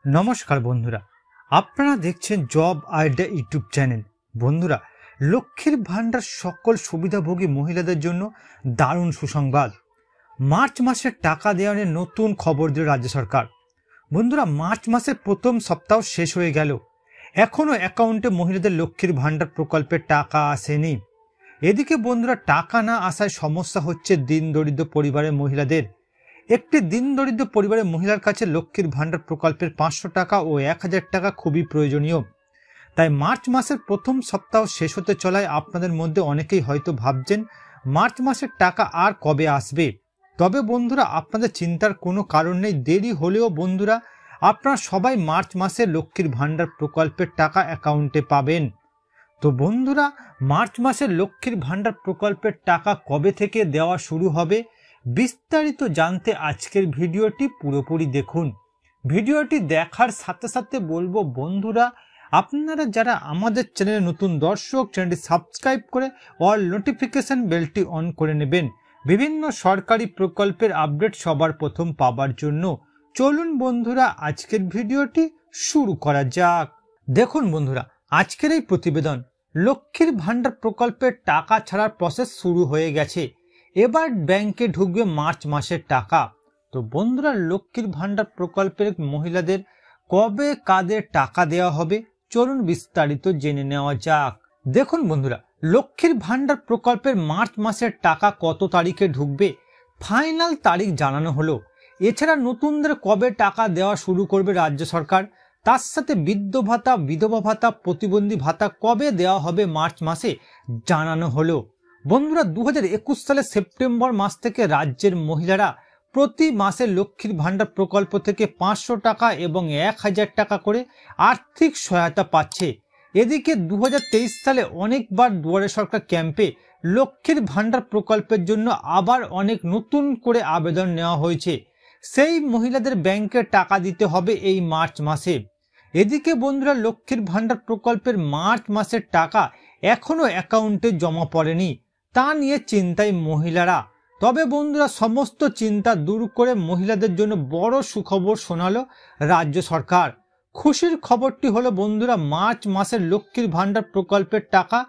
নমস্কার বন্ধুরা, আপনারা দেখছেন জব আইডিয়া ইউটিউব চ্যানেল। বন্ধুরা, লক্ষ্মীর ভান্ডার সকল সুবিধাভোগী মহিলাদের জন্য দারুণ সুসংবাদ। মার্চ মাসের টাকা দেওয়া নিয়ে নতুন খবর দিল রাজ্য সরকার। বন্ধুরা, মার্চ মাসের প্রথম সপ্তাহ শেষ হয়ে গেল, এখনও অ্যাকাউন্টে মহিলাদের লক্ষ্মীর ভান্ডার প্রকল্পের টাকা আসেনি। এদিকে বন্ধুরা, টাকা না আসায় সমস্যা হচ্ছে দিন দরিদ্র পরিবারের মহিলাদের। একটি দিন দরিদ্র পরিবারের মহিলার কাছে লক্ষ্মীর ভান্ডার প্রকল্পের 500 টাকা ও 1000 টাকা খুবই প্রয়োজনীয়। তাই মার্চ মাসের প্রথম সপ্তাহ শেষ হতে চলায় আপনাদের মধ্যে অনেকেই হয়তো ভাবছেন মার্চ মাসের টাকা আর কবে আসবে। তবে বন্ধুরা, আপনাদের চিন্তার কোনো কারণ নেই। দেরি হলেও বন্ধুরা, আপনারা সবাই মার্চ মাসে লক্ষ্মীর ভান্ডার প্রকল্পের টাকা অ্যাকাউন্টে পাবেন। তো বন্ধুরা, মার্চ মাসে লক্ষ্মীর ভান্ডার প্রকল্পের টাকা কবে থেকে দেওয়া শুরু হবে বিস্তারিত জানতে আজকের ভিডিওটি পুরোপুরি দেখুন। ভিডিওটি দেখার সাথে সাথে বলবো বন্ধুরা, আপনারা যারা আমাদের চ্যানেলে নতুন দর্শক, চ্যানেলটি সাবস্ক্রাইব করে অল নোটিফিকেশন বেলটি অন করে নেবেন বিভিন্ন সরকারি প্রকল্পের আপডেট সবার প্রথম পাবার জন্য। চলুন বন্ধুরা, আজকের ভিডিওটি শুরু করা যাক। দেখুন বন্ধুরা, আজকের এই প্রতিবেদন লক্ষ্মীর ভান্ডার প্রকল্পের টাকা ছাড়ার প্রসেস শুরু হয়ে গেছে। এবার ব্যাংকে ঢুকবে মার্চ মাসের টাকা। তো বন্ধুরা, লক্ষ্মীর ভান্ডার প্রকল্পের মহিলাদের কবে কাদের টাকা দেওয়া হবে চলুন বিস্তারিত জেনে নেওয়া যাক। দেখুন বন্ধুরা, লক্ষ্মীর ভান্ডার প্রকল্পের মার্চ মাসের টাকা কত তারিখে ঢুকবে ফাইনাল তারিখ জানানো হলো। এছাড়া নতুনদের কবে টাকা দেওয়া শুরু করবে রাজ্য সরকার, তার সাথে বৃদ্ধ ভাতা, বিধবা ভাতা, প্রতিবন্ধী ভাতা কবে দেওয়া হবে মার্চ মাসে জানানো হলো। বন্ধুরা, 2021 সালের সেপ্টেম্বর মাস থেকে রাজ্যের মহিলারা প্রতি মাসে লক্ষ্মীর ভান্ডার প্রকল্প থেকে 500 টাকা এবং 1000 টাকা করে আর্থিক সহায়তা পাচ্ছে। এদিকে 2023 সালে অনেকবার দুয়ারে সরকার ক্যাম্পে লক্ষ্মীর ভান্ডার প্রকল্পের জন্য আবার অনেক নতুন করে আবেদন নেওয়া হয়েছে। সেই মহিলাদের ব্যাংকে টাকা দিতে হবে এই মার্চ মাসে। এদিকে বন্ধুরা, লক্ষ্মীর ভান্ডার প্রকল্পের মার্চ মাসের টাকা এখনও অ্যাকাউন্টে জমা পড়েনি, তা নিয়ে চিন্তায় মহিলারা। তবে বন্ধুরা, সমস্ত চিন্তা দূর করে মহিলাদের জন্য বড় সুখবর শোনালো রাজ্য সরকার। খুশির খবরটি হলো বন্ধুরা, মার্চ মাসের লক্ষ্মীর ভান্ডার প্রকল্পের টাকা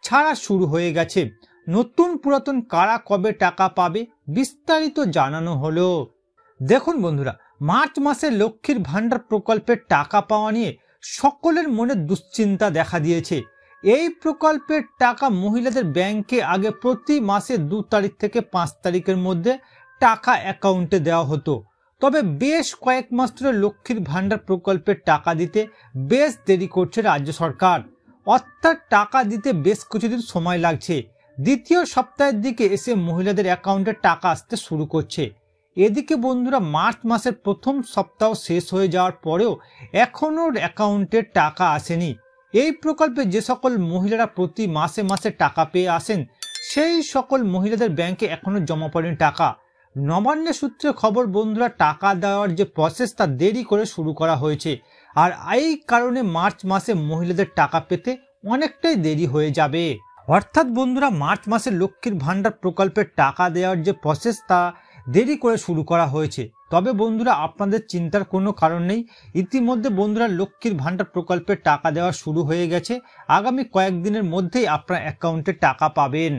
ছাড়া শুরু হয়ে গেছে। নতুন পুরাতন কারা কবে টাকা পাবে বিস্তারিত জানানো হলো। দেখুন বন্ধুরা, মার্চ মাসে লক্ষ্মীর ভান্ডার প্রকল্পের টাকা পাওয়া নিয়ে সকলের মনে দুশ্চিন্তা দেখা দিয়েছে। এই প্রকল্পের টাকা মহিলাদের ব্যাংকে আগে প্রতি মাসে 2 তারিখ থেকে 5 তারিখের মধ্যে টাকা অ্যাকাউন্টে দেওয়া হতো। তবে বেশ কয়েক মাস ধরে লক্ষ্মীর ভান্ডার প্রকল্পের টাকা দিতে বেশ দেরি করছে রাজ্য সরকার। অর্থাৎ টাকা দিতে বেশ কিছুদিন সময় লাগছে। দ্বিতীয় সপ্তাহের দিকে এসে মহিলাদের অ্যাকাউন্টে টাকা আসতে শুরু করছে। এদিকে বন্ধুরা, মার্চ মাসের প্রথম সপ্তাহ শেষ হয়ে যাওয়ার পরেও এখনও অ্যাকাউন্টে টাকা আসেনি। এই প্রকল্পে যে সকল মহিলারা প্রতি মাসে মাসে টাকা পেয়ে আসেন সেই সকল মহিলাদের ব্যাংকে এখনো জমা পড়েনি টাকা। নবান্নের সূত্রে খবর বন্ধুরা, টাকা দেওয়ার যে প্রসেস তা দেরি করে শুরু করা হয়েছে। আর এই কারণে মার্চ মাসে মহিলাদের টাকা পেতে অনেকটাই দেরি হয়ে যাবে। অর্থাৎ বন্ধুরা, মার্চ মাসে লক্ষ্মীর ভান্ডার প্রকল্পের টাকা দেওয়ার যে প্রসেস তা দেরি করে শুরু করা হয়েছে। তবে বন্ধুরা, আপনাদের চিন্তার কোনো কারণ নেই। ইতিমধ্যে বন্ধুরা, লক্ষ্মীর ভান্ডার প্রকল্পের টাকা দেওয়া শুরু হয়ে গেছে। আগামী কয়েকদিনের মধ্যেই আপনার অ্যাকাউন্টে টাকা পাবেন।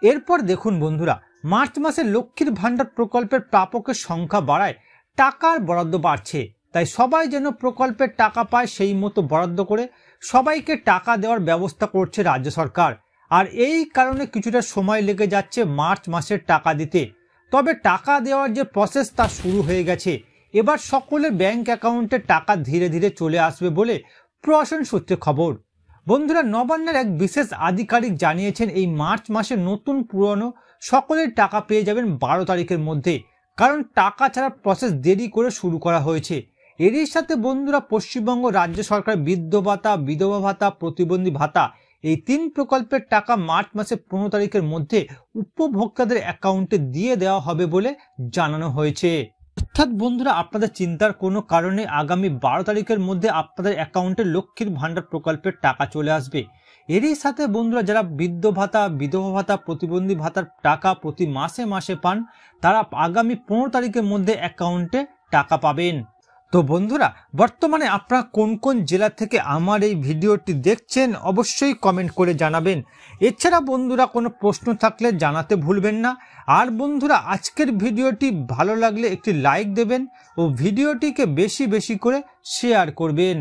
এরপর দেখুন বন্ধুরা, মার্চ মাসে লক্ষ্মীর ভান্ডার প্রকল্পের প্রাপকের সংখ্যা বাড়ায় টাকার বরাদ্দ বাড়ছে। তাই সবাই যেন প্রকল্পের টাকা পায় সেই মতো বরাদ্দ করে সবাইকে টাকা দেওয়ার ব্যবস্থা করছে রাজ্য সরকার। আর এই কারণে কিছুটা সময় লেগে যাচ্ছে মার্চ মাসের টাকা দিতে। তবে টাকা দেওয়ার যে প্রসেস তা শুরু হয়ে গেছে। এবার সকলের ব্যাংক অ্যাকাউন্টে টাকা ধীরে ধীরে চলে আসবে বলে প্রশাসন সূত্রে খবর। বন্ধুরা, নবান্নের এক বিশেষ আধিকারিক জানিয়েছেন এই মার্চ মাসে নতুন পুরনো সকলের টাকা পেয়ে যাবেন 12 তারিখের মধ্যে, কারণ টাকা ছাড়ার প্রসেস দেরি করে শুরু করা হয়েছে। এরই সাথে বন্ধুরা, পশ্চিমবঙ্গ রাজ্য সরকার বৃদ্ধ ভাতা, বিধবা ভাতা, প্রতিবন্ধী ভাতা এই 3 প্রকল্পের টাকা মার্চ মাসের 15 তারিখের মধ্যে উপভোক্তাদের অ্যাকাউন্টে দিয়ে দেওয়া হবে বলে জানানো হয়েছে। অর্থাৎ বন্ধুরা, আপনাদের চিন্তার কোনো কারণে আগামী 12 তারিখের মধ্যে আপনাদের অ্যাকাউন্টে লক্ষ্মীর ভান্ডার প্রকল্পের টাকা চলে আসবে। এরই সাথে বন্ধুরা, যারা বৃদ্ধ ভাতা, বিধবা ভাতা, প্রতিবন্ধী ভাতার টাকা প্রতি মাসে মাসে পান তারা আগামী 15 তারিখের মধ্যে অ্যাকাউন্টে টাকা পাবেন। তো বন্ধুরা, বর্তমানে আপনারা কোন কোন জেলা থেকে আমার এই ভিডিওটি দেখছেন অবশ্যই কমেন্ট করে জানাবেন। এছাড়া বন্ধুরা কোনো প্রশ্ন থাকলে জানাতে ভুলবেন না। আর বন্ধুরা, আজকের ভিডিওটি ভালো লাগলে একটি লাইক দেবেন ও ভিডিওটিকে বেশি বেশি করে শেয়ার করবেন।